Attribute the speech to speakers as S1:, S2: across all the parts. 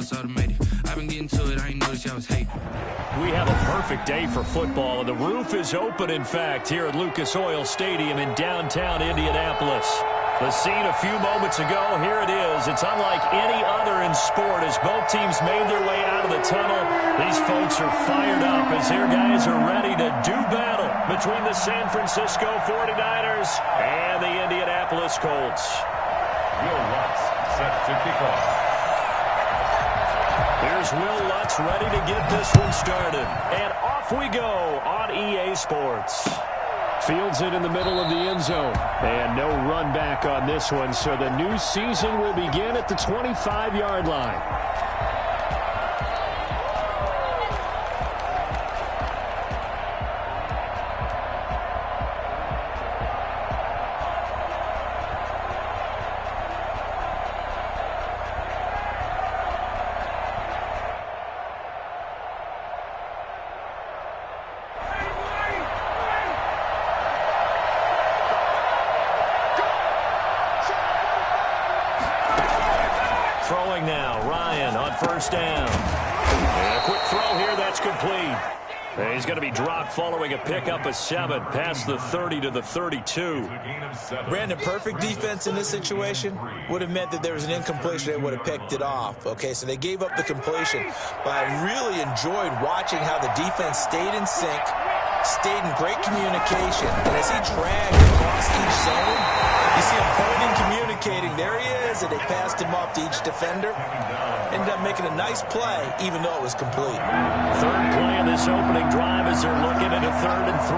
S1: it's automated. I've been getting to it, I ain't noticed y'all was hating.
S2: We have a perfect day for football, and the roof is open, in fact, here at Lucas Oil Stadium in downtown Indianapolis. The scene a few moments ago, here it is. It's unlike any other in sport as both teams made their way out of the tunnel. These folks are fired up as their guys are ready to do battle between the San Francisco 49ers and the Indianapolis Colts.
S3: Will Lutz set to kick off.
S2: Here's Will Lutz ready to get this one started. And off we go on EA Sports. Fields it in the middle of the end zone. And no run back on this one, so the new season will begin at the 25-yard line. Throwing now, Ryan on first down. And a quick throw here, that's complete. And he's going to be dropped following a pickup of 7 past the 30 to the 32.
S4: Brandon, perfect defense in this situation would have meant that there was an incompletion. They would have picked it off. Okay, so they gave up the completion. But I really enjoyed watching how the defense stayed in sync, stayed in great communication. And as he dragged across each zone, you see him pointing, communicating. There he is, and they passed him off to each defender. Ended up making a nice play, even though it was complete.
S2: Third play of this opening drive as they're looking at a 3rd and 3.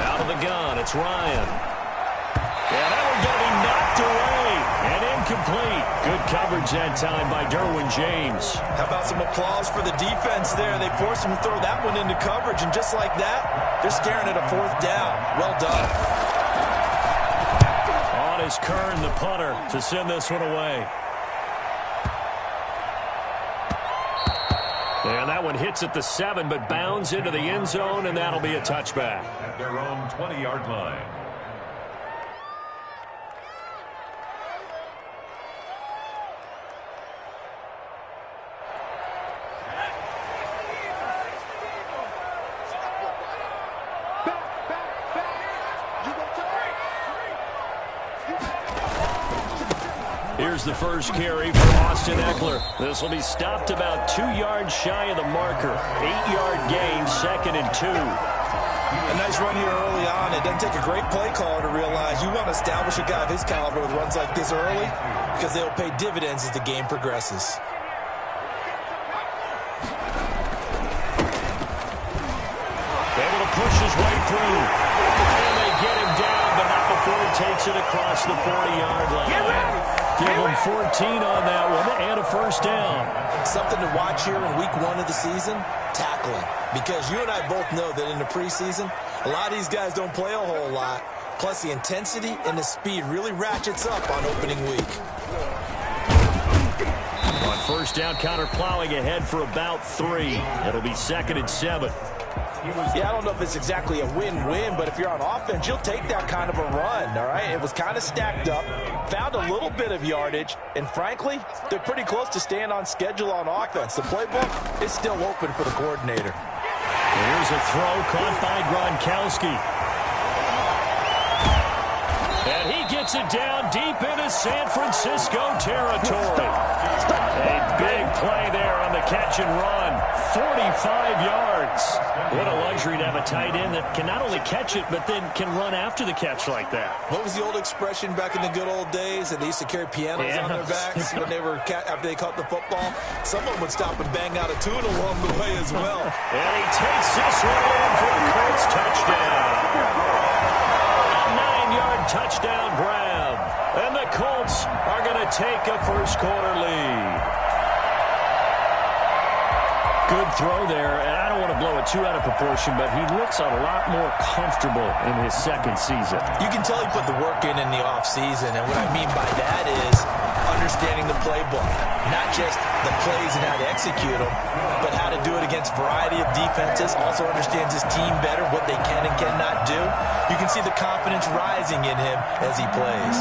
S2: Out of the gun, it's Ryan. And that one's going to be knocked away and incomplete. Good coverage that time by Derwin James.
S4: How about some applause for the defense there? They forced him to throw that one into coverage, and just like that, they're staring at a 4th down. Well done.
S2: On is Kern, the punter, to send this one away. And that one hits at the 7, but bounds into the end zone, and that'll be a touchback.
S3: At their own 20-yard line.
S2: Here's the first carry for Austin Eckler. This will be stopped about 2 yards shy of the marker. 8-yard gain, 2nd and 2.
S4: A nice run here early on. It doesn't take a great play caller to realize you want to establish a guy of his caliber with runs like this early because they'll pay dividends as the game progresses.
S2: Able to push his way through. And they get him down, but not before he takes it across the 40-yard line. Give him 14 on that one and a first down.
S4: Something to watch here in week 1 of the season, tackling. Because you and I both know that in the preseason, a lot of these guys don't play a whole lot. Plus the intensity and the speed really ratchets up on opening week.
S2: On first down, counter plowing ahead for about 3. It'll be 2nd and 7.
S4: Yeah, I don't know if it's exactly a win-win, but if you're on offense, you'll take that kind of a run, all right? It was kind of stacked up, found a little bit of yardage, and frankly, they're pretty close to staying on schedule on offense. The playbook is still open for the coordinator.
S2: Here's a throw caught by Gronkowski. And he gets it down deep into San Francisco territory. A big play there on the catch and run. 45 yards. What a luxury to have a tight end that can not only catch it, but then can run after the catch like that.
S4: What was the old expression back in the good old days that they used to carry pianos on their backs when they were after they caught the football? Someone would stop and bang out a tune along the way as well.
S2: And he takes this one in for the Colts touchdown. A 9-yard touchdown grab. And the Colts are going to take a first-quarter lead. Good throw there, and I don't want to blow it too out of proportion, but he looks a lot more comfortable in his 2nd season.
S4: You can tell he put the work in the offseason, and what I mean by that is understanding the playbook. Not just the plays and how to execute them, but how to do it against a variety of defenses. Also understands his team better, what they can and cannot do. You can see the confidence rising in him as he plays.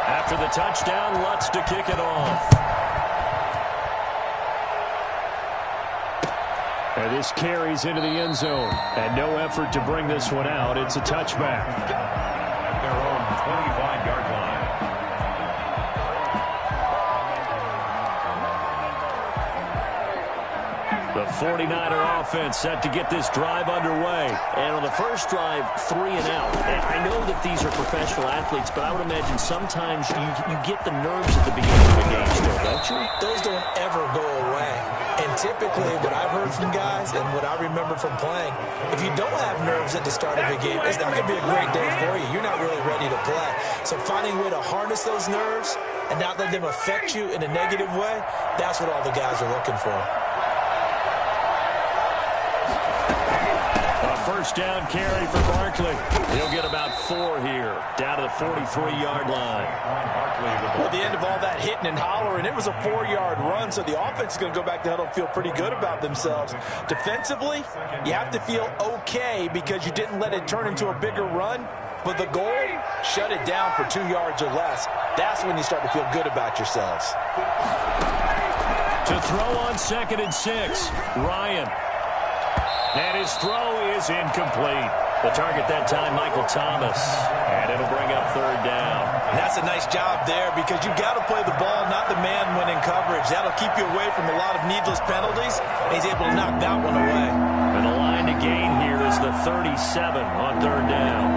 S2: After the touchdown, Lutz to kick it off. And this carries into the end zone. And no effort to bring this one out. It's a touchback.
S3: At their own 25-yard line.
S2: The 49er offense set to get this drive underway.
S5: And on the first drive, 3 and out. And I know that these are professional athletes, but I would imagine sometimes you get the nerves at the beginning of the game still, don't you?
S4: Those don't ever go away. And typically, what I've heard from guys and what I remember from playing, if you don't have nerves at the start of a game, it's not going to be a great day for you. You're not really ready to play. So finding a way to harness those nerves and not let them affect you in a negative way, that's what all the guys are looking for.
S2: First down carry for Barkley. He'll get about 4 here, down to the 43-yard line.
S4: Well, at the end of all that hitting and hollering, it was a 4-yard run, so the offense is going to go back to huddle and feel pretty good about themselves. Defensively, you have to feel okay because you didn't let it turn into a bigger run, but the goal, shut it down for 2 yards or less. That's when you start to feel good about yourselves.
S2: To throw on 2nd and 6, Ryan. And his throw is incomplete. The target that time, Michael Thomas. And it'll bring up 3rd down.
S4: And that's a nice job there because you've got to play the ball, not the man when in coverage. That'll keep you away from a lot of needless penalties. And he's able to knock that one away.
S2: And the line to gain here is the 37 on 3rd down.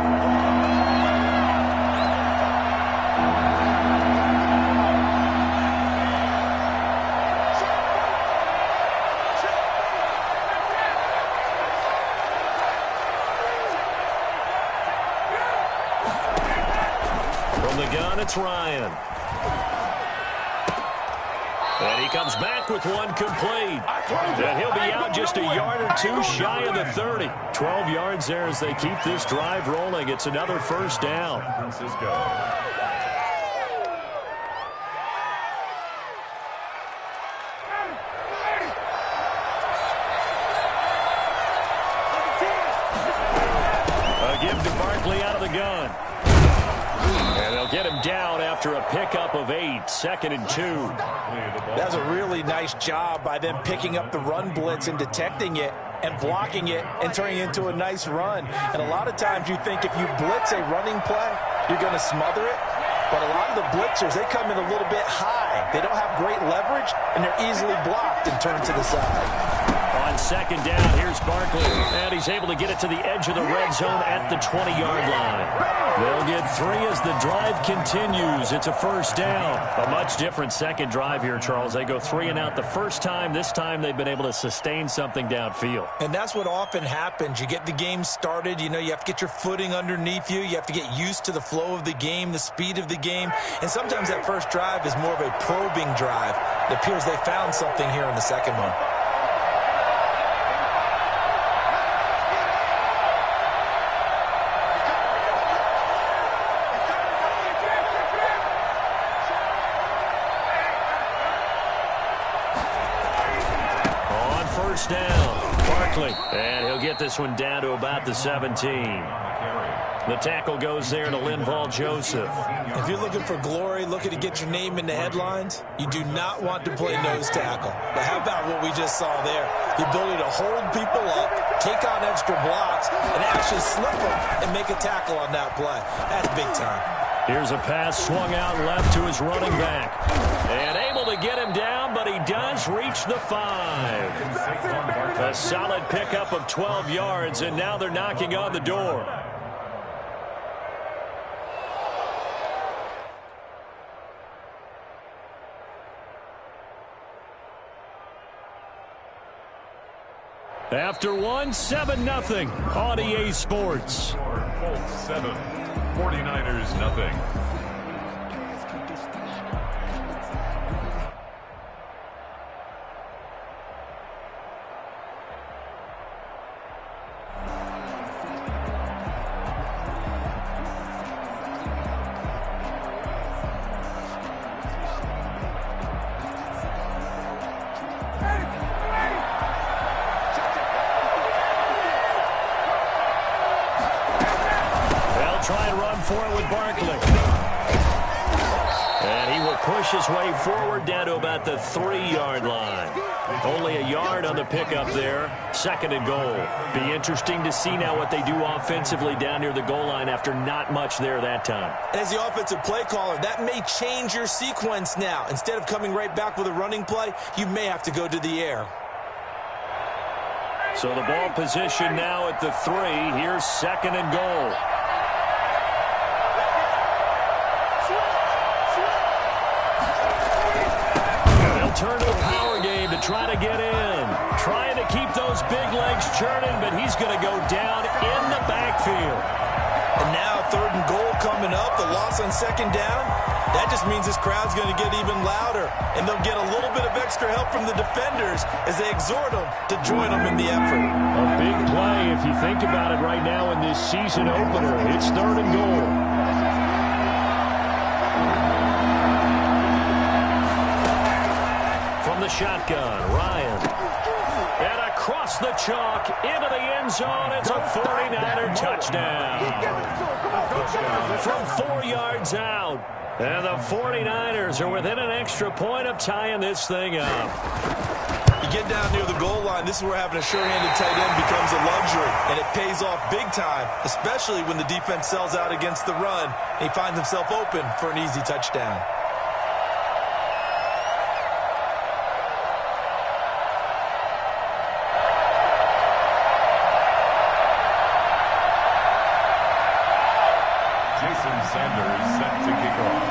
S2: It's Ryan. And he comes back with one complete. And he'll be out just a yard or 2 shy of the 30. 12 yards there as they keep this drive rolling. It's another first down. A give to Barkley out of the gun. And they'll get him down after a pickup of 8, 2nd and 2.
S4: That's a really nice job by them picking up the run blitz and detecting it and blocking it and turning it into a nice run. And a lot of times you think if you blitz a running play, you're going to smother it. But a lot of the blitzers, they come in a little bit high. They don't have great leverage, and they're easily blocked and turned to the side.
S2: On 2nd down, here's Barkley. And he's able to get it to the edge of the red zone at the 20-yard line. They'll get 3 as the drive continues. It's a first down. A much different second drive here, Charles. They go 3 and out the first time. This time they've been able to sustain something downfield.
S4: And that's what often happens. You get the game started. You know, you have to get your footing underneath you. You have to get used to the flow of the game, the speed of the game. And sometimes that first drive is more of a probing drive. It appears they found something here in the second one.
S2: Down, Barkley, and he'll get this one down to about the 17. The tackle goes there to Linval Joseph.
S4: If you're looking for glory, looking to get your name in the headlines, you do not want to play nose tackle. But how about what we just saw there? The ability to hold people up, take on extra blocks, and actually slip them and make a tackle on that play. That's big time.
S2: Here's a pass swung out left to his running back. And able to get him down, but he does reach the 5. A solid pickup of 12 yards, and now they're knocking on the door. After one, 7-0 on EA Sports.
S3: Colts 7, 49ers nothing.
S2: for it with Barkley. And he will push his way forward down to about the 3-yard line. Only a yard on the pickup there. 2nd and goal. Be interesting to see now what they do offensively down near the goal line after not much there that time.
S4: As the offensive play caller, that may change your sequence now. Instead of coming right back with a running play, you may have to go to the air.
S2: So the ball position now at the 3. Here's 2nd and goal. Turn to a power game to try to get in. Trying to keep those big legs churning, but he's going to go down in the backfield.
S4: And now 3rd and goal coming up. The loss on 2nd down. That just means this crowd's going to get even louder. And they'll get a little bit of extra help from the defenders as they exhort them to join them in the effort.
S2: A big play if you think about it right now in this season opener. It's 3rd and goal. The shotgun, Ryan. And across the chalk into the end zone. It's a 49er touchdown. From 4 yards out. And the 49ers are within an extra point of tying this thing up.
S4: You get down near the goal line, this is where having a sure-handed tight end becomes a luxury. And it pays off big time, especially when the defense sells out against the run. And he finds himself open for an easy touchdown.
S3: Sanders set to kick off.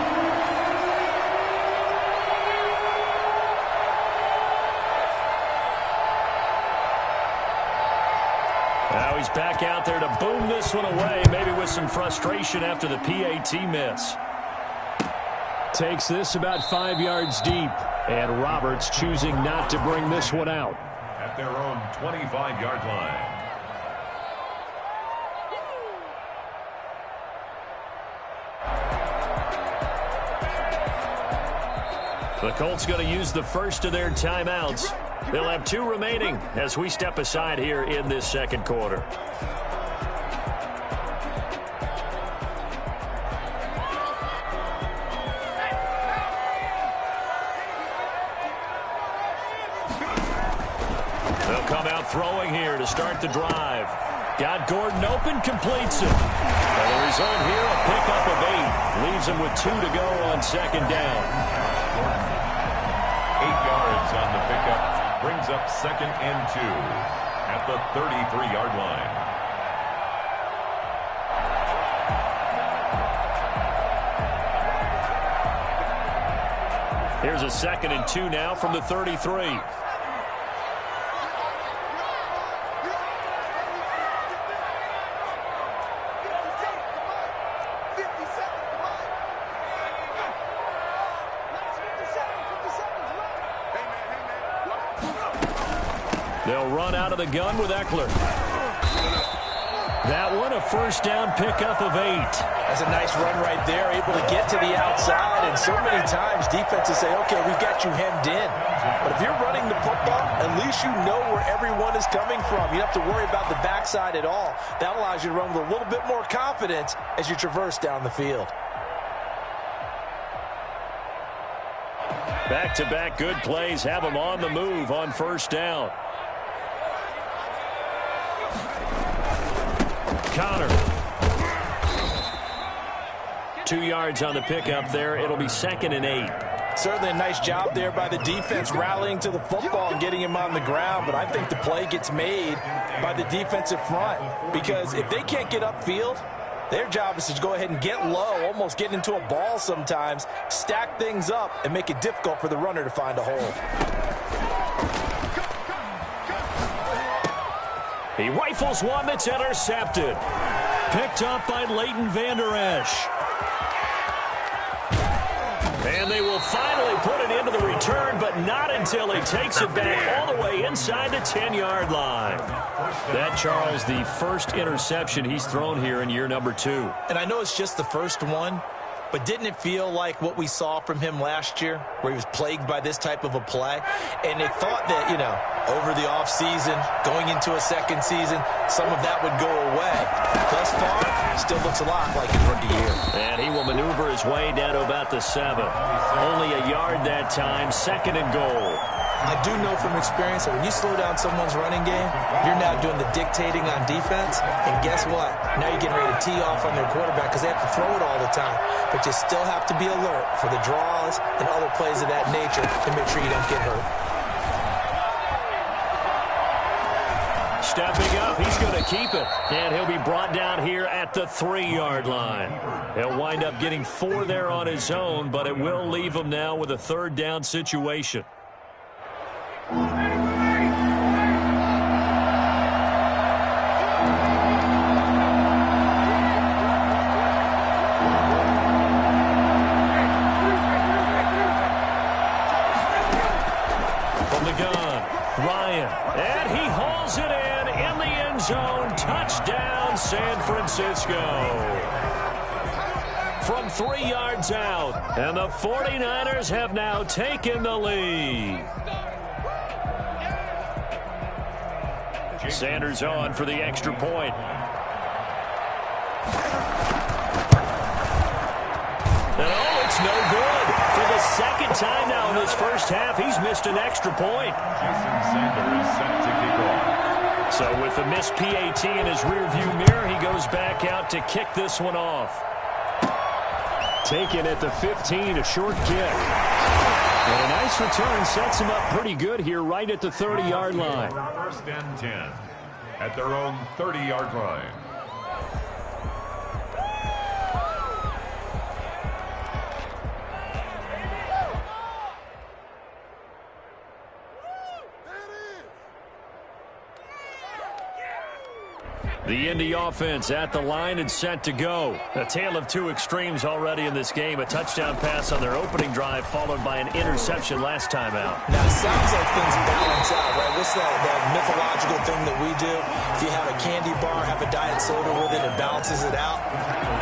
S2: Now he's back out there to boom this one away, maybe with some frustration after the PAT miss. Takes this about 5 yards deep, and Roberts choosing not to bring this one out.
S3: At their own 25-yard line.
S2: The Colts going to use the first of their timeouts. They'll have 2 remaining as we step aside here in this 2nd quarter. They'll come out throwing here to start the drive. Got Gordon open, completes it. And the result here, a pickup of 8. Leaves him with 2 to go on 2nd down.
S3: 8 yards on the pickup. Brings up 2nd and 2 at the 33-yard line.
S2: Here's a 2nd and 2 now from the 33. They'll run out of the gun with Eckler. That one, a 1st down pickup of 8.
S4: That's a nice run right there, able to get to the outside. And so many times defenses say, okay, we've got you hemmed in. But if you're running the football, at least you know where everyone is coming from. You don't have to worry about the backside at all. That allows you to run with a little bit more confidence as you traverse down the field.
S2: Back-to-back good plays have them on the move on 1st down. Connor. 2 yards on the pickup there. It'll be 2nd and 8.
S4: Certainly a nice job there by the defense rallying to the football and getting him on the ground. But I think the play gets made by the defensive front. Because if they can't get upfield, their job is to go ahead and get low, almost get into a ball sometimes, stack things up, and make it difficult for the runner to find a hole.
S2: He rifles one that's intercepted. Picked up by Leighton Vander Esch. And they will finally put it into the return, but not until he takes it back all the way inside the 10-yard line. That, Charles, the first interception he's thrown here in year number 2.
S4: And I know it's just the first one, But didn't it feel like what we saw from him last year, where he was plagued by this type of a play? And they thought that, over the offseason, going into a second season, some of that would go away. Thus far, still looks a lot like his rookie year.
S2: And he will maneuver his way down to about the 7. Only a yard that time, 2nd and goal.
S4: I do know from experience that when you slow down someone's running game, you're now doing the dictating on defense. And guess what? Now you're getting ready to tee off on their quarterback because they have to throw it all the time. But you still have to be alert for the draws and other plays of that nature to make sure you don't get hurt.
S2: Stepping up, he's going to keep it. And he'll be brought down here at the 3-yard line. He'll wind up getting 4 there on his own, but it will leave him now with a 3rd down situation. And he hauls it in the end zone. Touchdown, San Francisco. From 3 yards out. And the 49ers have now taken the lead. Sanders on for the extra point. And it's no good. For the 2nd time now in this first half, he's missed an extra point.
S3: Jason Sanders set to kick off.
S2: So with the missed PAT in his rearview mirror, he goes back out to kick this one off. Taken at the 15, a short kick. And a nice return sets him up pretty good here right at the 30-yard line.
S3: 1st and 10 at their own 30-yard line.
S2: The Indy offense at the line and set to go. A tale of 2 extremes already in this game. A touchdown pass on their opening drive followed by an interception last time out.
S4: Now, it sounds like things balance out, right? What's that mythological thing that we do? If you have a candy bar, have a diet soda with it, it balances it out.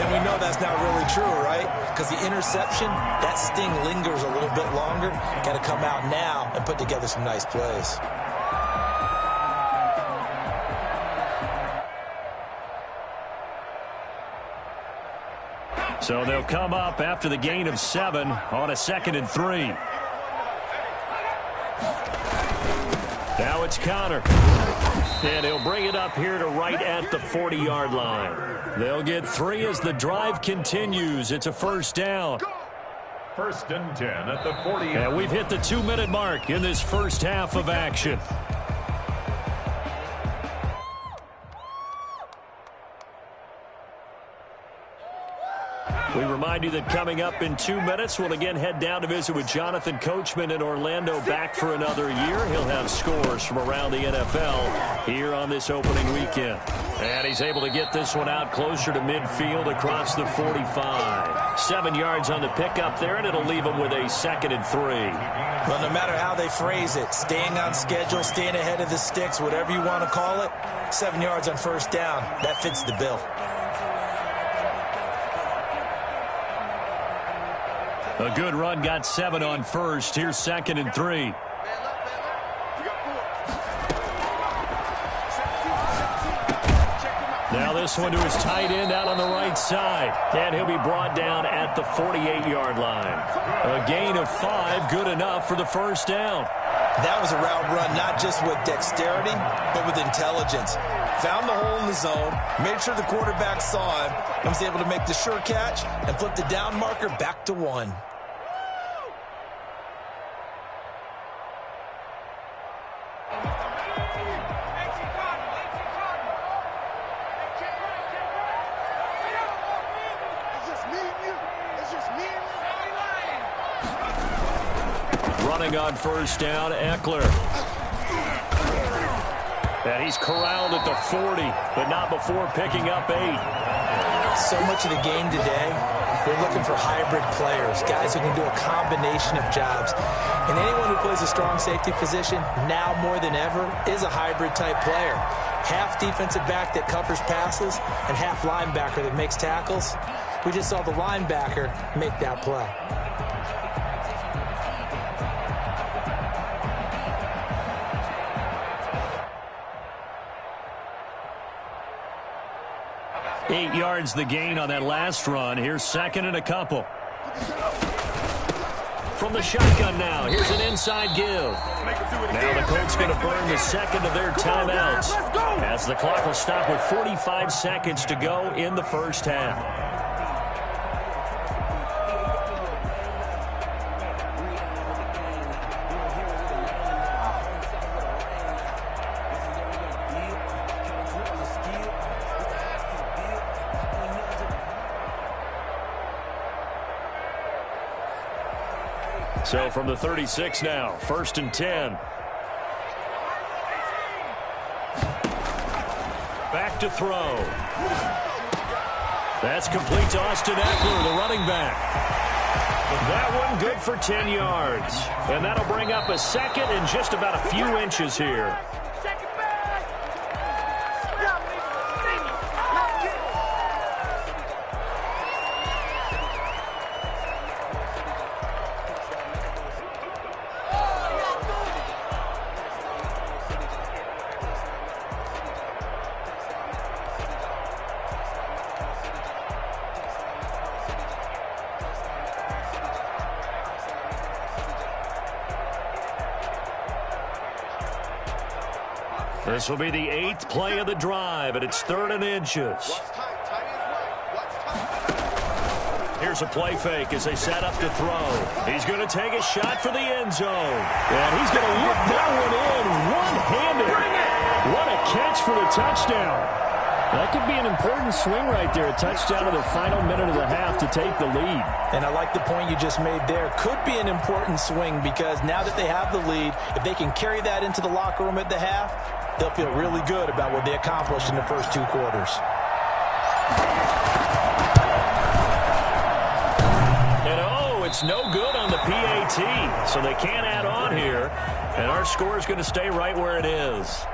S4: And we know that's not really true, right? Because the interception, that sting lingers a little bit longer. Got to come out now and put together some nice plays.
S2: So they'll come up after the gain of 7 on a 2nd and 3. Now it's Connor. And he'll bring it up here to right at the 40-yard line. They'll get 3 as the drive continues. It's a 1st down.
S3: 1st and 10 at the 40.
S2: And we've hit the 2-minute mark in this first half of action. We remind you that coming up in 2 minutes, we'll again head down to visit with Jonathan Coachman in Orlando, back for another year. He'll have scores from around the NFL here on this opening weekend. And he's able to get this one out closer to midfield across the 45. 7 yards on the pickup there, and it'll leave him with a 2nd and 3.
S4: Well, no matter how they phrase it, staying on schedule, staying ahead of the sticks, whatever you want to call it, 7 yards on 1st down, that fits the bill.
S2: A good run, got 7 on 1st. Here's 2nd and 3. Now this one to his tight end out on the right side. And he'll be brought down at the 48-yard line. A gain of 5, good enough for the 1st down.
S4: That was a route run, not just with dexterity, but with intelligence. Found the hole in the zone, made sure the quarterback saw him, and was able to make the sure catch and flip the down marker back to 1.
S2: Running on 1st down, Eckler. And he's corralled at the 40, but not before picking up 8.
S4: So much of the game today, we're looking for hybrid players, guys who can do a combination of jobs. And anyone who plays a strong safety position, now more than ever, is a hybrid type player. half defensive back that covers passes and half linebacker that makes tackles. We just saw the linebacker make that play.
S2: Eight yards the gain on that last run. Here's second and a couple. From the shotgun now, here's an inside give. Now the Colts going to burn the second of their timeouts as the clock will stop with 45 seconds to go in the first half. So from the 36 now, 1st and 10. Back to throw. That's complete to Austin Eckler, the running back. That one good for 10 yards. And that'll bring up a second and just about a few inches here. This will be the 8th play of the drive, and it's 3rd and inches. Here's a play fake as they set up to throw. He's going to take a shot for the end zone. And he's going to whip that one in one-handed. What a catch for the touchdown.
S5: That could be an important swing right there. A touchdown in the final minute of the half to take the lead.
S4: And I like the point you just made there. Could be an important swing because now that they have the lead, if they can carry that into the locker room at the half, they'll feel really good about what they accomplished in the first 2 quarters.
S2: And it's no good on the PAT, so they can't add on here. And our score is going to stay right where it is.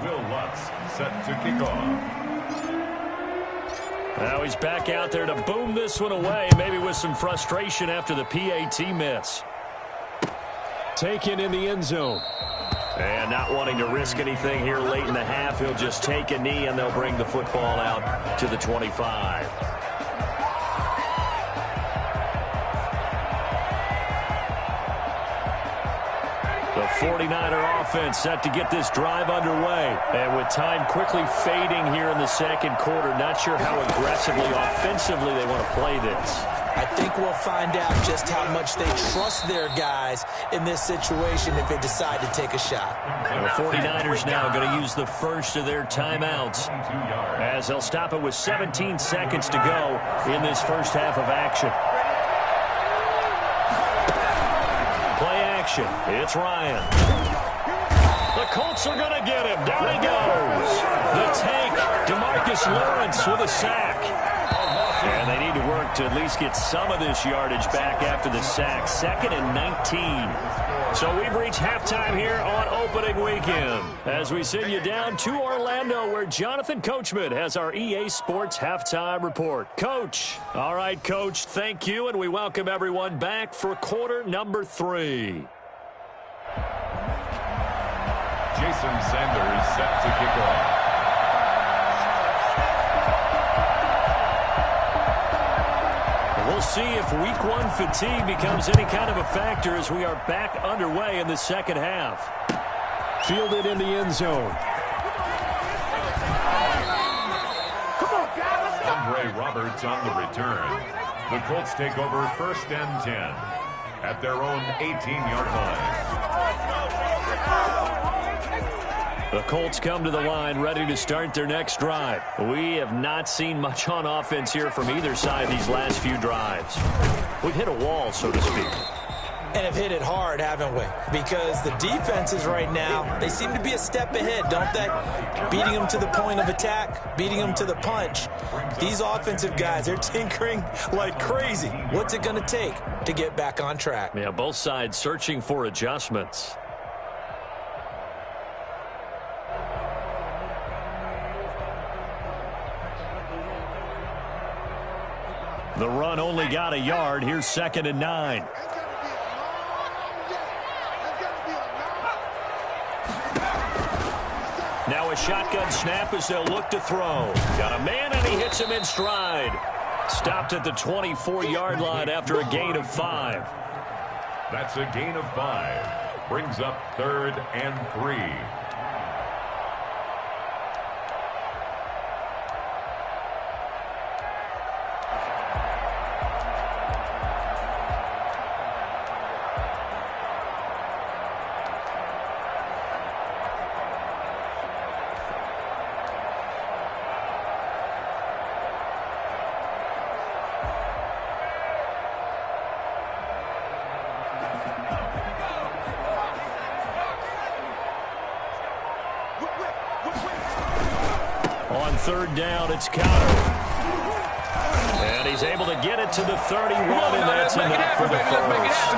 S3: Will Lutz set to kick off.
S2: Now he's back out there to boom this one away, maybe with some frustration after the PAT miss.
S5: Taken in the end zone.
S2: And not wanting to risk anything here late in the half, he'll just take a knee and they'll bring the football out to the 25. The 49er offense set to get this drive underway. And with time quickly fading here in the second quarter, not sure how aggressively, offensively they want to play this.
S4: I think we'll find out just how much they trust their guys in this situation if they decide to take a shot.
S2: The 49ers now going to use the first of their timeouts as they'll stop it with 17 seconds to go in this first half of action. Play action. It's Ryan. The Colts are going to get him. Down he goes. The tank, DeMarcus Lawrence with a sack. And they need to work to at least get some of this yardage back after the sack. 2nd and 19. So we've reached halftime here on opening weekend as we send you down to Orlando where Jonathan Coachman has our EA Sports halftime report. Coach. All right, Coach, thank you, and we welcome everyone back for quarter number 3.
S3: Jason Sanders set to kick off.
S2: We'll see if week 1 fatigue becomes any kind of a factor as we are back underway in the second half.
S5: Fielded in the end zone.
S3: Andre Roberts on the return. The Colts take over 1st and 10 at their own 18-yard line.
S2: The Colts come to the line ready to start their next drive. We have not seen much on offense here from either side these last few drives. We've hit a wall, so to speak.
S4: And have hit it hard, haven't we? Because the defenses right now, they seem to be a step ahead, don't they? Beating them to the point of attack, beating them to the punch. These offensive guys, they're tinkering like crazy. What's it going to take to get back on track?
S2: Yeah, both sides searching for adjustments. The run only got a yard. Here's 2nd and 9. Now a shotgun snap as they'll look to throw. Got a man, and he hits him in stride. Stopped at the 24-yard line after a gain of 5.
S3: That's a gain of 5. Brings up 3rd and 3.
S2: On 3rd down, it's countered. And he's able to get it to the 31, and that's enough for the first.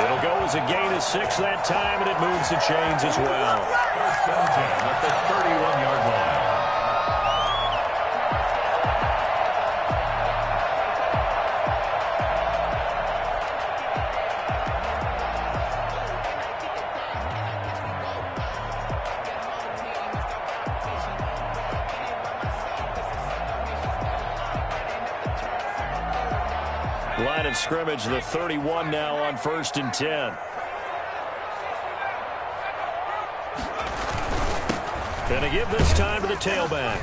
S2: It'll go as a gain of 6 that time, and it moves the chains as well.
S3: 1st and 10 at the 31-yard line.
S2: Line of scrimmage, the 31 now on 1st and 10. Gonna give this time to the tailback.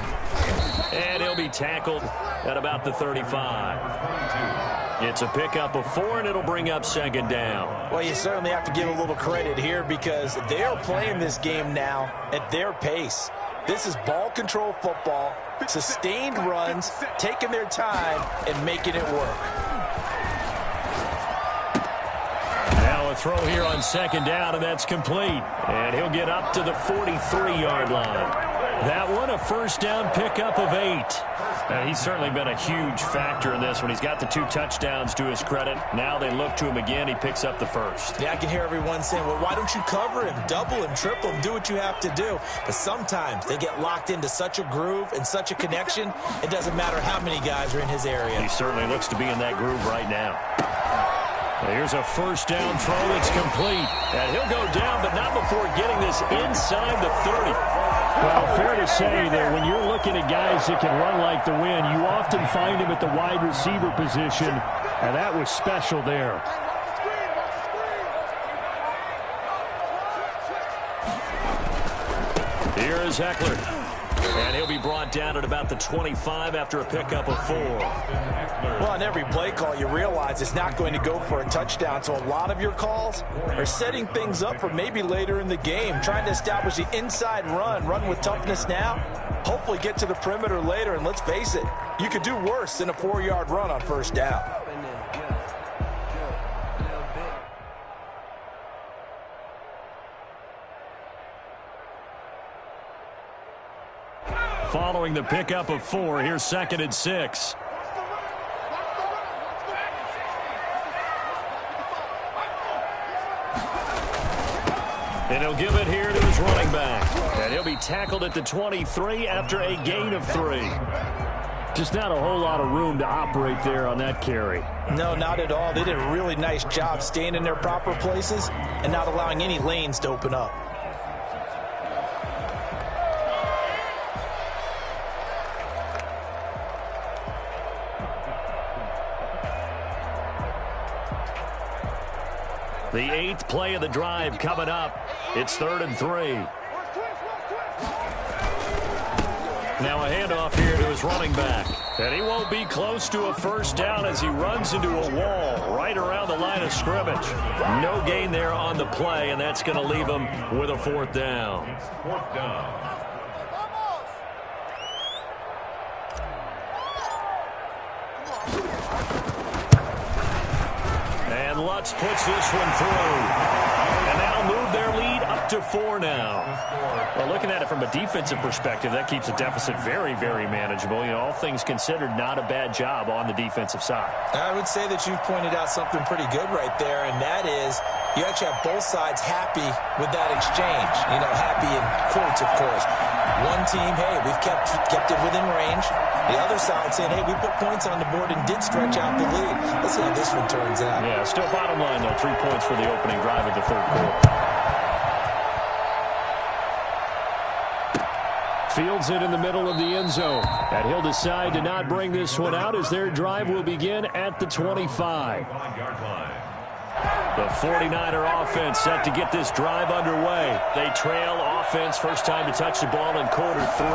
S2: And he'll be tackled at about the 35. It's a pickup of 4, and it'll bring up 2nd down.
S4: Well, you certainly have to give a little credit here because they are playing this game now at their pace. This is ball control football, sustained runs, taking their time, and making it work.
S2: Now a throw here on 2nd down, and that's complete. And he'll get up to the 43-yard line. That one, a 1st down pickup of 8. Now, he's certainly been a huge factor in this one. He's got the 2 touchdowns to his credit. Now they look to him again. He picks up the 1st.
S4: Yeah, I can hear everyone saying, well, why don't you cover him, double him, triple him, do what you have to do. But sometimes they get locked into such a groove and such a connection, it doesn't matter how many guys are in his area.
S2: He certainly looks to be in that groove right now. Here's a 1st down throw. It's complete. And he'll go down, but not before getting this inside the 30.
S6: Well, fair to say that when you're looking at guys that can run like the wind, you often find him at the wide receiver position, and that was special there.
S2: Here is Eckler. And he'll be brought down at about the 25 after a pickup of 4.
S4: Well, on every play call, you realize it's not going to go for a touchdown. So a lot of your calls are setting things up for maybe later in the game, trying to establish the inside run with toughness now, hopefully get to the perimeter later. And let's face it, you could do worse than a 4-yard run on 1st down.
S2: Following the pickup of 4, here's 2nd and 6. And he'll give it here to his running back. And he'll be tackled at the 23 after a gain of 3.
S6: Just not a whole lot of room to operate there on that carry.
S4: No, not at all. They did a really nice job staying in their proper places and not allowing any lanes to open up.
S2: The 8th play of the drive coming up. It's 3rd and 3. Now a handoff here to his running back. And he won't be close to a 1st down as he runs into a wall right around the line of scrimmage. No gain there on the play, and that's going to leave him with a 4th down.
S3: 4th down.
S2: And Lutz puts this one through. And that'll move their lead up to 4 now. Well, looking at it from a defensive perspective, that keeps the deficit very, very manageable. You know, all things considered, not a bad job on the defensive side.
S4: I would say that you've pointed out something pretty good right there, and that is you actually have both sides happy with that exchange. You know, happy in quotes, of course. One team, hey, we've kept it within range. The other side saying, hey, we put points on the board and did stretch out the lead. Let's see how this one turns out.
S2: Yeah, still bottom line, though. 3 points for the opening drive of the third quarter.
S6: Fields it in the middle of the end zone. And he'll decide to not bring this one out as their drive will begin at the 25.
S2: The 49er offense set to get this drive underway. They trail offense, first time to touch the ball in quarter 3,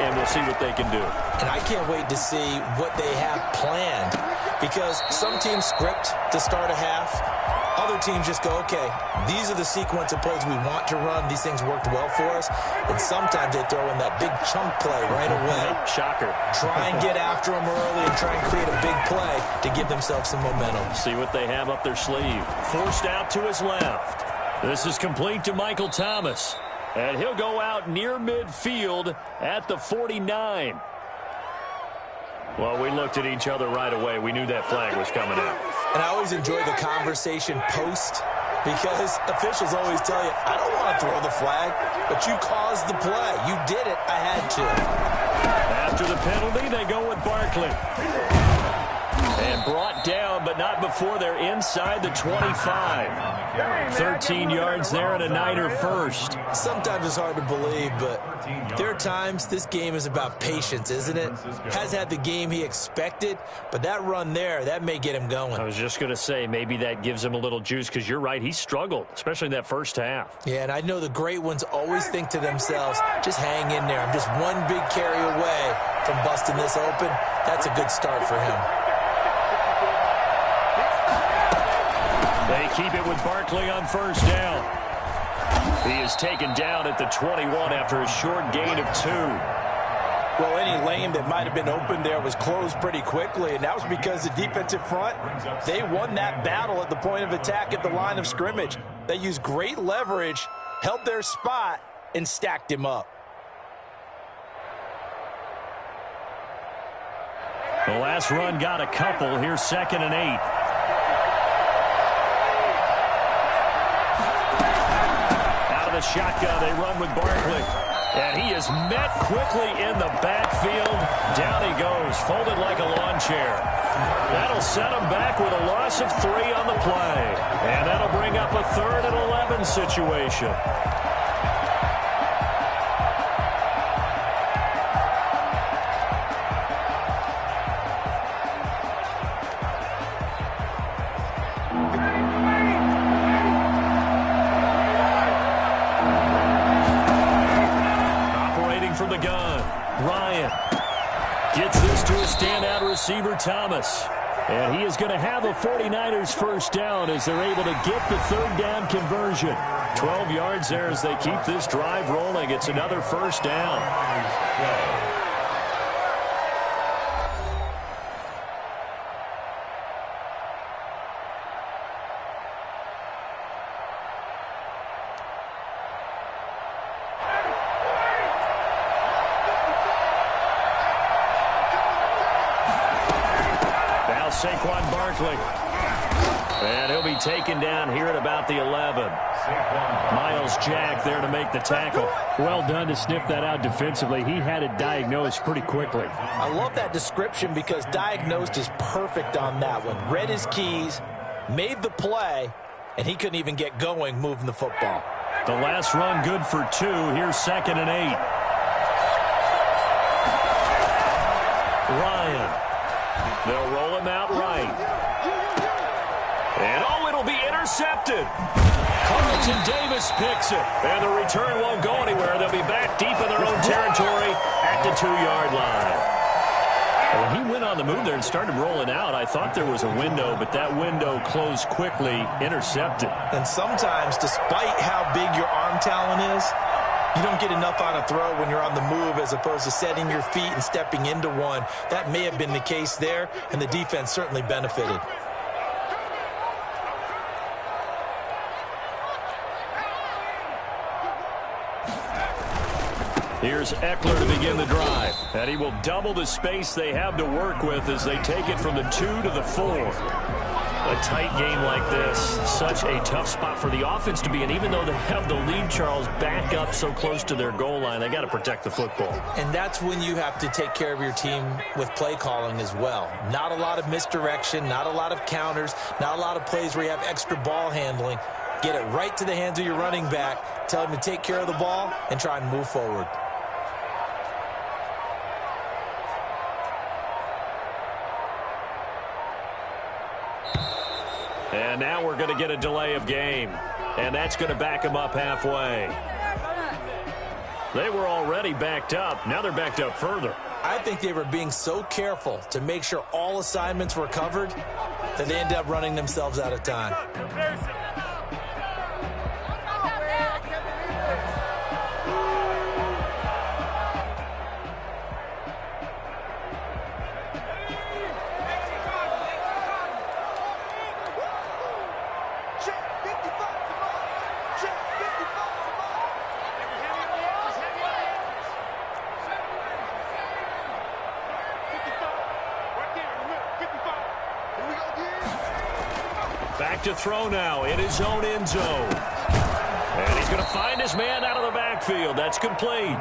S2: and we'll see what they can do.
S4: And I can't wait to see what they have planned, because some teams script to start a half. Other teams just go, okay, these are the sequence of plays we want to run. These things worked well for us. And sometimes they throw in that big chunk play right away.
S2: Shocker.
S4: Try and get after them early and try and create a big play to give themselves some momentum.
S2: See what they have up their sleeve. Forced out to his left. This is complete to Michael Thomas. And he'll go out near midfield at the 49. Well, we looked at each other right away. We knew that flag was coming out.
S4: And I always enjoy the conversation post, because officials always tell you, I don't want to throw the flag, but you caused the play. You did it. I had to.
S2: After the penalty, they go with Barkley. And brought down, but not before they're inside the 25. 13 yards there and a Niner first.
S4: Sometimes it's hard to believe, but there are times this game is about patience, isn't it? Has had the game he expected, but that run there, that may get him going.
S2: I was just going to say, maybe that gives him a little juice, because you're right, he struggled, especially in that first half.
S4: Yeah, and I know the great ones always think to themselves, just hang in there. I'm just one big carry away from busting this open. That's a good start for him.
S2: They keep it with Barkley on first down. He is taken down at the 21 after a short gain of 2.
S4: Well, any lane that might have been open there was closed pretty quickly, and that was because the defensive front, they won that battle at the point of attack at the line of scrimmage. They used great leverage, held their spot, and stacked him up.
S2: The last run got a couple. Here's 2nd and 8. Shotgun, they run with Barkley. And he is met quickly in the backfield. Down he goes, folded like a lawn chair. That'll set him back with a loss of 3 on the play. And that'll bring up a 3rd and 11 situation. Receiver Thomas. And he is going to have a 49ers first down as they're able to get the 3rd down conversion. 12 yards there as they keep this drive rolling. It's another first down. Saquon Barkley. And he'll be taken down here at about the 11. Miles Jack there to make the tackle.
S6: Well done to sniff that out defensively. He had it diagnosed pretty quickly.
S4: I love that description, because diagnosed is perfect on that one. Read his keys, made the play, and he couldn't even get going moving the football.
S2: The last run good for 2. Here's 2nd and 8. Ryan. They'll roll him out right. And, oh, it'll be intercepted. Carlton Davis picks it. And the return won't go anywhere. They'll be back deep in their own territory at the 2-yard line. When he went on the move there and started rolling out, I thought there was a window, but that window closed quickly, intercepted.
S4: And sometimes, despite how big your arm talent is, you don't get enough on a throw when you're on the move as opposed to setting your feet and stepping into one. That may have been the case there, and the defense certainly benefited.
S2: Here's Eckler to begin the drive. And he will double the space they have to work with as they take it from the 2 to the 4. A tight game like this, such a tough spot for the offense to be in. Even though they have the lead, Charles, back up so close to their goal line, they got to protect the football.
S4: And that's when you have to take care of your team with play calling as well. Not a lot of misdirection, not a lot of counters, not a lot of plays where you have extra ball handling. Get it right to the hands of your running back, tell him to take care of the ball, and try and move forward.
S2: And now we're going to get a delay of game. And that's going to back them up halfway. They were already backed up. Now they're backed up further.
S4: I think they were being so careful to make sure all assignments were covered that they ended up running themselves out of time.
S2: Back to throw now in his own end zone. And he's going to find his man out of the backfield. That's complete.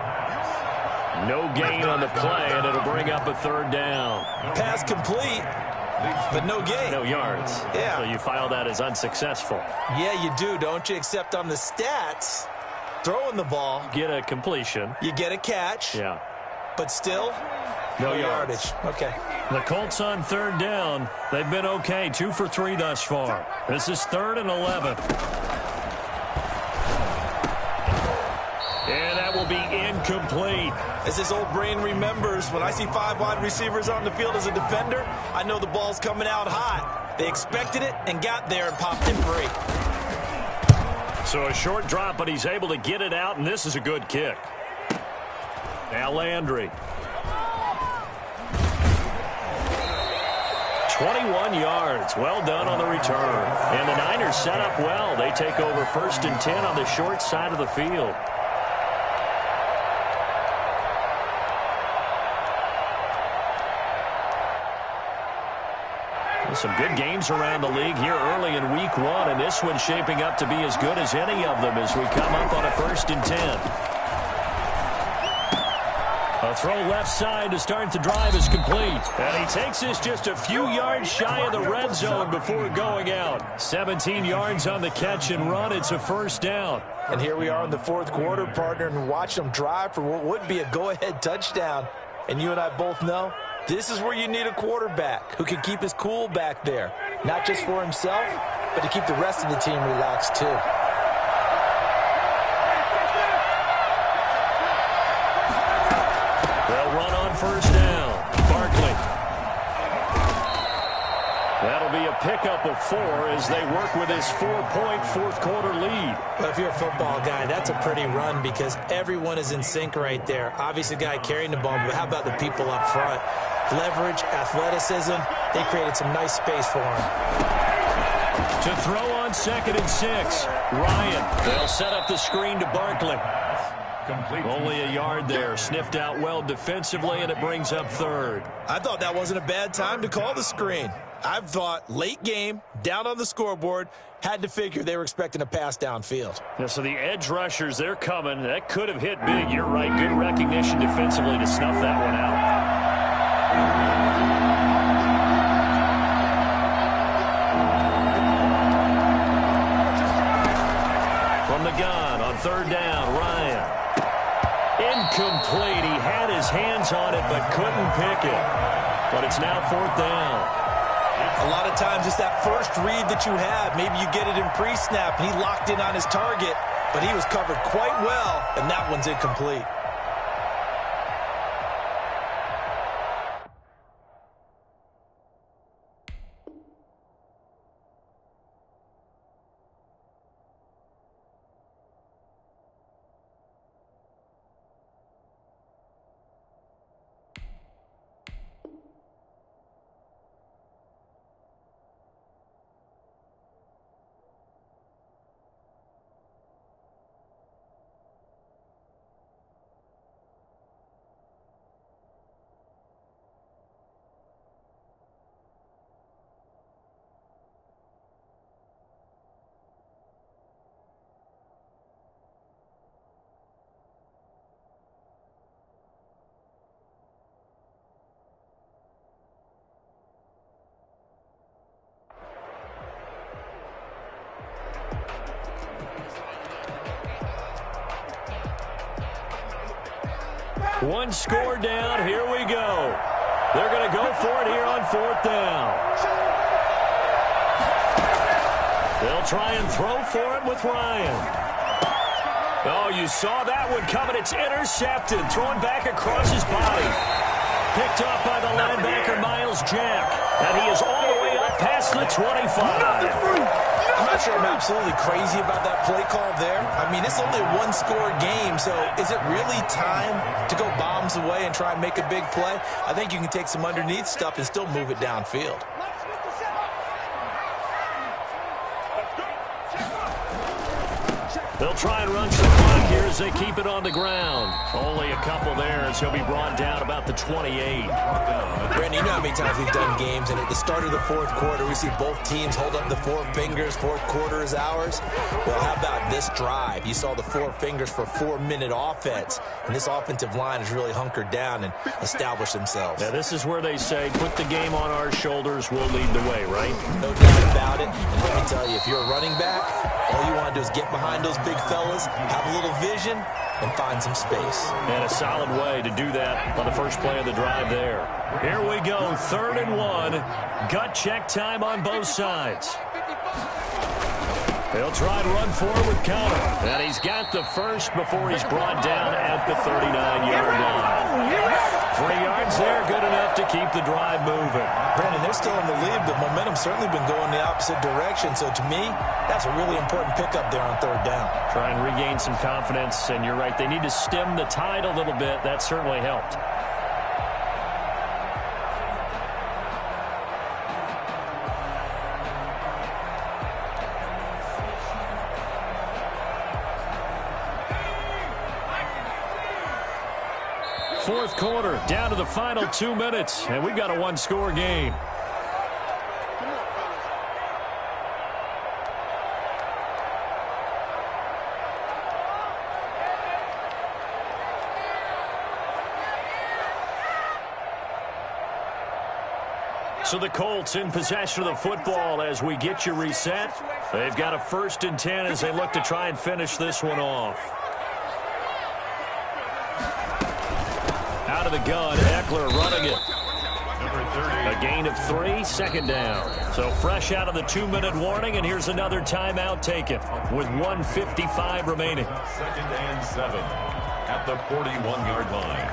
S2: No gain on the play, and it'll bring up a third down.
S4: Pass complete, but no gain.
S2: No yards.
S4: Yeah.
S2: So you file that as unsuccessful.
S4: Yeah, you do, don't you? Except on the stats, throwing the ball.
S2: Get a completion.
S4: You get a catch.
S2: Yeah.
S4: But still,
S2: no yardage.
S4: Okay.
S2: The Colts on third down. They've been okay. 2 for 3 thus far. This is 3rd and 11. And that will be incomplete.
S4: As this old brain remembers, when I see 5 wide receivers on the field as a defender, I know the ball's coming out hot. They expected it and got there and popped it free.
S2: So a short drop, but he's able to get it out, and this is a good kick. Now Landry. 21 yards. Well done on the return. And the Niners set up well. They take over 1st and 10 on the short side of the field. Some good games around the league here early in week 1, and this one's shaping up to be as good as any of them as we come up on a 1st and 10. A throw left side to start the drive is complete. And he takes this just a few yards shy of the red zone before going out. 17 yards on the catch and run. It's a 1st down.
S4: And here we are in the 4th quarter, partner, and watch them drive for what would be a go-ahead touchdown. And you and I both know this is where you need a quarterback who can keep his cool back there. Not just for himself, but to keep the rest of the team relaxed too.
S2: They'll run on 1st down. Barkley. That'll be a pickup of 4 as they work with his 4-point 4th quarter lead.
S4: Well, if you're a football guy, that's a pretty run because everyone is in sync right there. Obviously, the guy carrying the ball, but how about the people up front? Leverage, athleticism, they created some nice space for him.
S2: To throw on 2nd and 6. Ryan. They'll set up the screen to Barkley. Only a yard there. Sniffed out well defensively, and it brings up 3rd.
S4: I thought that wasn't a bad time to call the screen. I've thought late game, down on the scoreboard, had to figure they were expecting a pass downfield.
S2: Yeah, so the edge rushers, they're coming. That could have hit big. You're right. Good recognition defensively to snuff that one out. From the gun on 3rd down, Ryan. Incomplete. He had his hands on it but couldn't pick it. But it's now 4th down.
S4: A lot of times it's that first read that you have. Maybe you get it in pre-snap and he locked in on his target, but he was covered quite well, and that one's incomplete.
S2: One score down. Here we go. They're going to go for it here on 4th down. They'll try and throw for it with Ryan. Oh, you saw that one coming. It's intercepted. Thrown back across his body. Picked up by the linebacker, Miles Jack. And he is all the way up past the 25.
S4: I'm not sure I'm absolutely crazy about that play call there. I mean, it's only a one-score game, so is it really time to go bombs away and try and make a big play? I think you can take some underneath stuff and still move it downfield.
S2: They'll try and run some clock here as they keep it on the ground. Only a couple there as he'll be brought down about the 28.
S4: Brandon, you know how many times we've done games, and at the start of the fourth quarter, we see both teams hold up the four fingers. Fourth quarter is ours. Well, how about this drive? You saw the four fingers for 4-minute offense, and this offensive line has really hunkered down and established themselves.
S2: Now, this is where they say, put the game on our shoulders, we'll lead the way, right?
S4: No doubt about it. And let me tell you, if you're a running back, all you want to do is get behind those big fellas, have a little vision, and find some space.
S2: And a solid way to do that on the first play of the drive there. Here we go, 3rd and 1. Gut check time on both sides. They'll try and run forward with Conner. And he's got the first before he's brought down at the 39-yard line. 3 yards there, good enough to keep the drive moving.
S4: Brandon, they're still in the lead, but momentum's certainly been going the opposite direction. So to me, that's a really important pickup there on 3rd down.
S2: Try and regain some confidence, and you're right, they need to stem the tide a little bit. That certainly helped. Fourth quarter, down to the final 2 minutes, and we've got a one-score game. So the Colts in possession of the football as we get you reset. They've got a 1st and 10 as they look to try and finish this one off. Out of the gun, Eckler running it. A gain of 3, 2nd down. So fresh out of the 2-minute warning, and here's another timeout taken with 1:55 remaining.
S3: 2nd and 7 at the 41-yard line.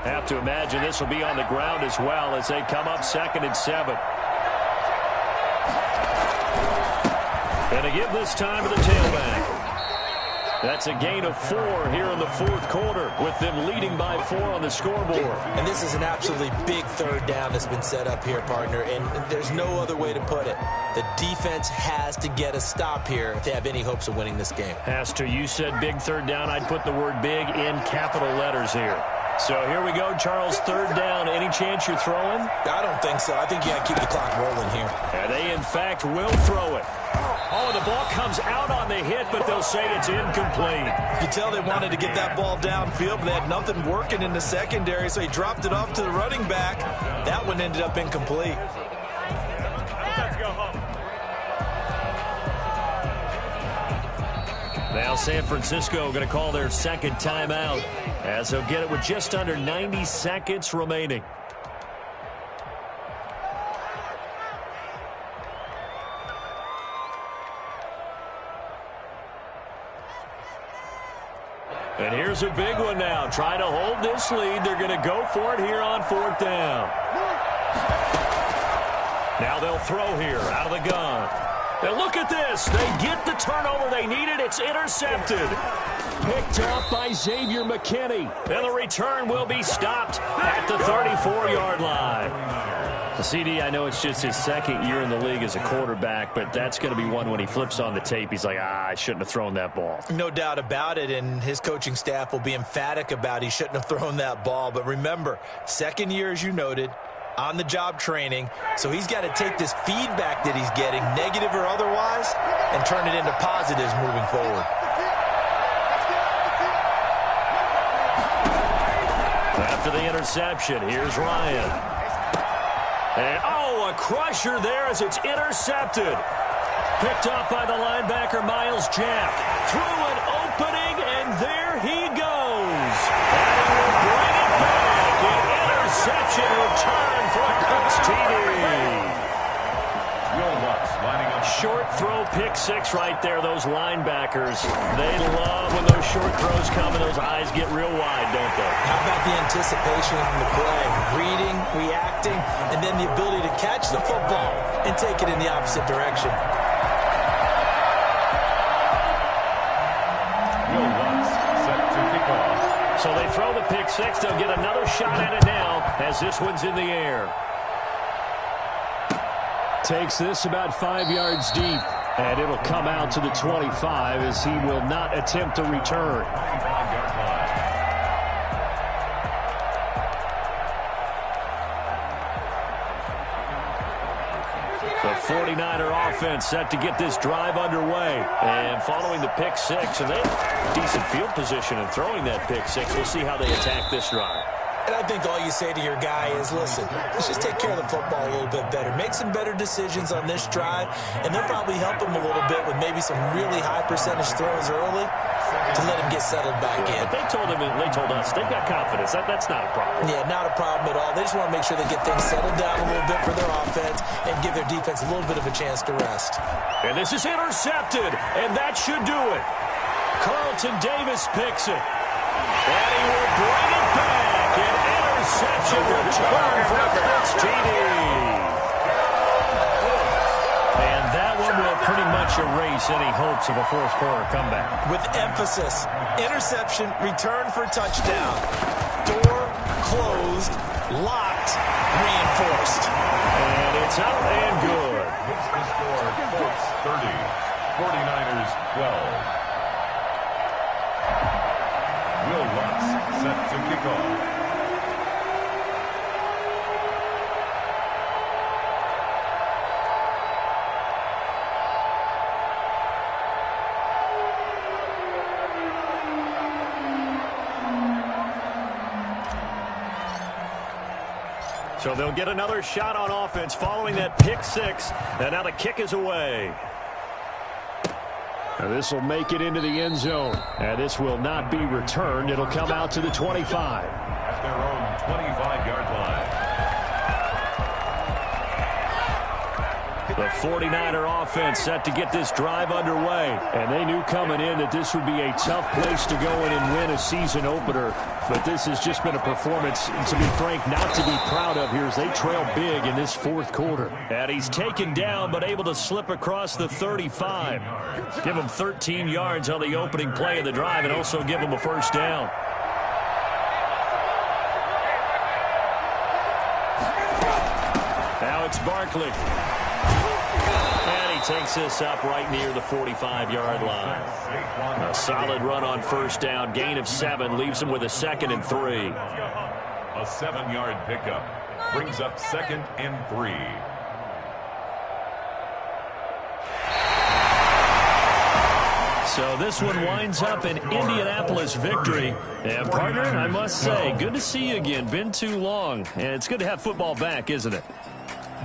S2: Have to imagine this will be on the ground as well as they come up 2nd and 7. And to give this time to the tailback. That's a gain of 4 here in the fourth quarter with them leading by 4 on the scoreboard.
S4: And this is an absolutely big 3rd down that's been set up here, partner, and there's no other way to put it. The defense has to get a stop here if they have any hopes of winning this game.
S2: Has to. You said big 3rd down. I'd put the word big in capital letters here. So here we go, Charles, 3rd down. Any chance you're throwing?
S4: I don't think so. I think you got to keep the clock rolling here.
S2: And they, in fact, will throw it. Oh, the ball comes out on the hit, but they'll say it's incomplete.
S4: You tell they wanted to get that ball downfield, but they had nothing working in the secondary, so he dropped it off to the running back. That one ended up incomplete.
S3: Let's go home.
S2: Now San Francisco going to call their 2nd timeout as they'll get it with just under 90 seconds remaining. And here's a big one now. Trying to hold this lead. They're going to go for it here on 4th down. Now they'll throw here out of the gun. And look at this. They get the turnover they needed. It's intercepted. Picked up by Xavier McKinney. And the return will be stopped at the 34-yard line. CD, I know it's just his 2nd year in the league as a quarterback, but that's going to be one when he flips on the tape. He's like, I shouldn't have thrown that ball.
S4: No doubt about it, and his coaching staff will be emphatic about he shouldn't have thrown that ball. But remember, 2nd year, as you noted, on-the-job training, so he's got to take this feedback that he's getting, negative or otherwise, and turn it into positives moving forward.
S2: After the interception, here's Ryan. And, oh, a crusher there as it's intercepted. picked off by the linebacker, Miles Jack. Through an opening, and there he goes. And he will bring it back. An interception return for a Colts TD. Short throw, pick six right there, those linebackers. They love when those short throws come and those eyes get real wide, don't they?
S4: How about the anticipation in the play? Reading, reacting, and then the ability to catch the football and take it in the opposite direction.
S3: Set to kick off.
S2: So they throw the pick six. They'll get another shot at it now as this one's in the air.
S6: Takes this about 5 yards deep, and it'll come out to the 25 as he will not attempt to return.
S2: The 49er offense set to get this drive underway. And following the pick six, and they have decent field position in throwing that pick six. We'll see how they attack this drive.
S4: And I think all you say to your guy is, listen, let's just take care of the football a little bit better. Make some better decisions on this drive, and they'll probably help him a little bit with maybe some really high percentage throws early to let him get settled back in.
S2: But they told us they've got confidence. That's not a problem.
S4: Yeah, not a problem at all. They just want to make sure they get things settled down a little bit for their offense and give their defense a little bit of a chance to rest.
S2: And this is intercepted, and that should do it. Carlton Davis picks it. And he will bring it back. An interception return for a Colts TD. And that one will pretty much erase any hopes of a fourth quarter comeback.
S4: With emphasis, interception, return for touchdown. Door closed, locked, reinforced.
S2: And it's out and good.
S3: It's the score, Colts 30, 49ers 12. Will Lutz set to kick off.
S2: So they'll get another shot on offense following that pick six. And now the kick is away.
S6: Now this will make it into the end zone. And this will not be returned. It'll come out to the 25.
S3: At their own 25-yard line.
S2: The 49er offense set to get this drive underway.
S6: And they knew coming in that this would be a tough place to go in and win a season opener. But this has just been a performance, to be frank, not to be proud of here as they trail big in this fourth quarter.
S2: And he's taken down but able to slip across the 35. Give him 13 yards on the opening play of the drive and also give him a first down. Now it's Barkley. And he takes this up right near the 45-yard line. A solid run on first down. Gain of 7 leaves him with a 2nd and 3.
S3: A 7-yard pickup brings up 2nd and 3.
S2: So this one winds up an Indianapolis victory. And, partner, I must say, good to see you again. Been too long. And it's good to have football back, isn't it?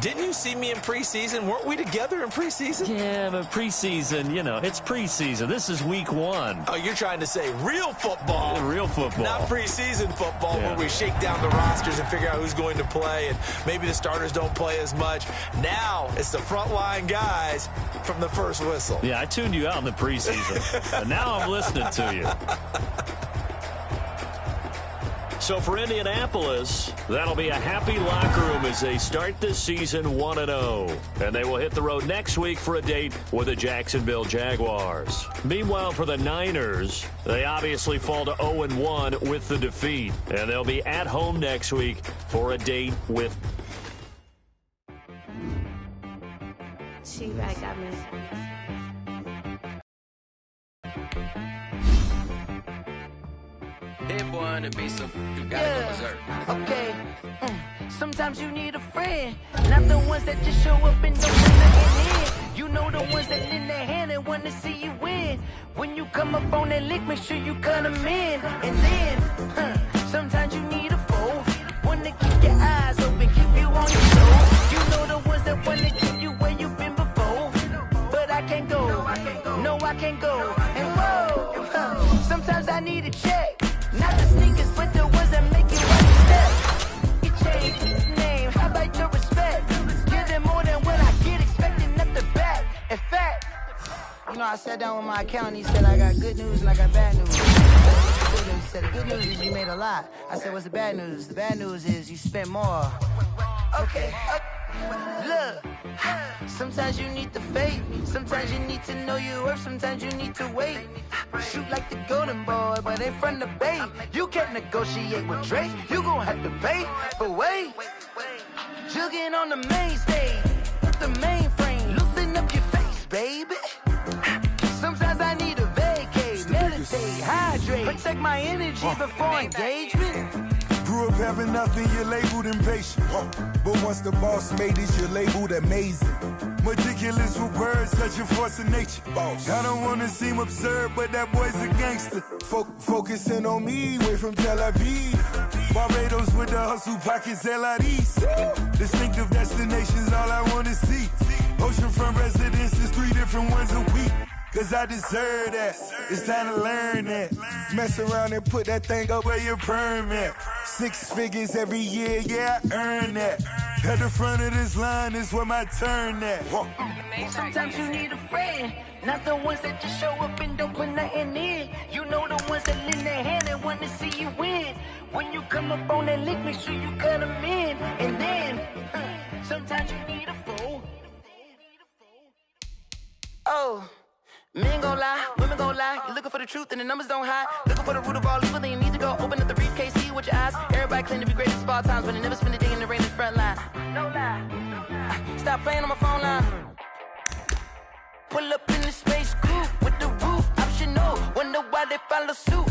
S4: Didn't you see me in preseason? Weren't we together in preseason?
S2: Yeah, but preseason, you know, it's preseason. This is week 1.
S4: Oh, you're trying to say real football.
S2: Real football.
S4: Not preseason football
S2: Yeah.
S4: where we shake down the rosters and figure out who's going to play, and maybe the starters don't play as much. Now it's the frontline guys from the first whistle.
S2: Yeah, I tuned you out in the preseason. But now I'm listening to you. So for Indianapolis, that'll be a happy locker room as they start this season 1-0. And they will hit the road next week for a date with the Jacksonville Jaguars. Meanwhile, for the Niners, they obviously fall to 0-1 with the defeat. And they'll be at home next week for a date with...
S7: She-Rag got me.
S1: Hit boy to be so you gotta go berserk.
S8: Okay. Sometimes you need a friend, not the ones that just show up and don't put nothing in. You know the ones that lend their hand and want to see you win. When you come up on that lick, make sure you cut them in. And then, sometimes you need a foe, one to keep your eyes open, keep you on your toes. You know the ones that want to keep you where you've been before, but I can't know I can't go. And whoa, sometimes I need a check. Not the sneakers, but the ones that make you run a step. You change name, how about your respect? Give them more than what I get, expecting nothing back. In fact, you know, I sat down with my accountant, he said I got good news and I got bad news. He said the good news is you made a lot. I said, what's the bad news? The bad news is you spent more. Okay. Look, sometimes you need the faith. Sometimes you need to know your worth. Sometimes you need to wait. Shoot like the golden boy, but ain't from the bay. You can't negotiate with Drake. You gon' have to pay. But wait, jugging on the main stage, the mainframe, loosen up your face, baby. Sometimes I need a vacate, meditate, hydrate, protect my energy before engagement.
S7: Grew up having nothing, you're labeled impatient. But once the boss made it, you're labeled amazing. Meticulous with words, such a force of nature. I don't wanna seem absurd, but that boy's a gangster. Focusing on me, way from Tel Aviv. Barbados with the hustle pockets, LIDs. Distinctive destinations, all I wanna see. Oceanfront residences, 3 different ones a week. Cause I deserve that, it's time to learn that. Mess around and put that thing up where your permit. 6 figures every year, yeah, I earn that. At the front of this line is where my turn at.
S8: Sometimes you need a friend, not the ones that just show up and don't put nothing in. You know the ones that lend their hand and want to see you win. When you come up on that lick, make sure you cut them in. And then, sometimes you need a fool. Oh. Men gon' lie, women gon' lie. You're looking for the truth and the numbers don't hide. Looking for the root of all evil, then you need to go open up the briefcase, see with your eyes. Everybody claim to be greatest of all times, but they never spend a day in the rain in the front line. No lie. Stop playing on my phone line. Pull up in the space coupe with the roof optional. Wonder why they follow suit.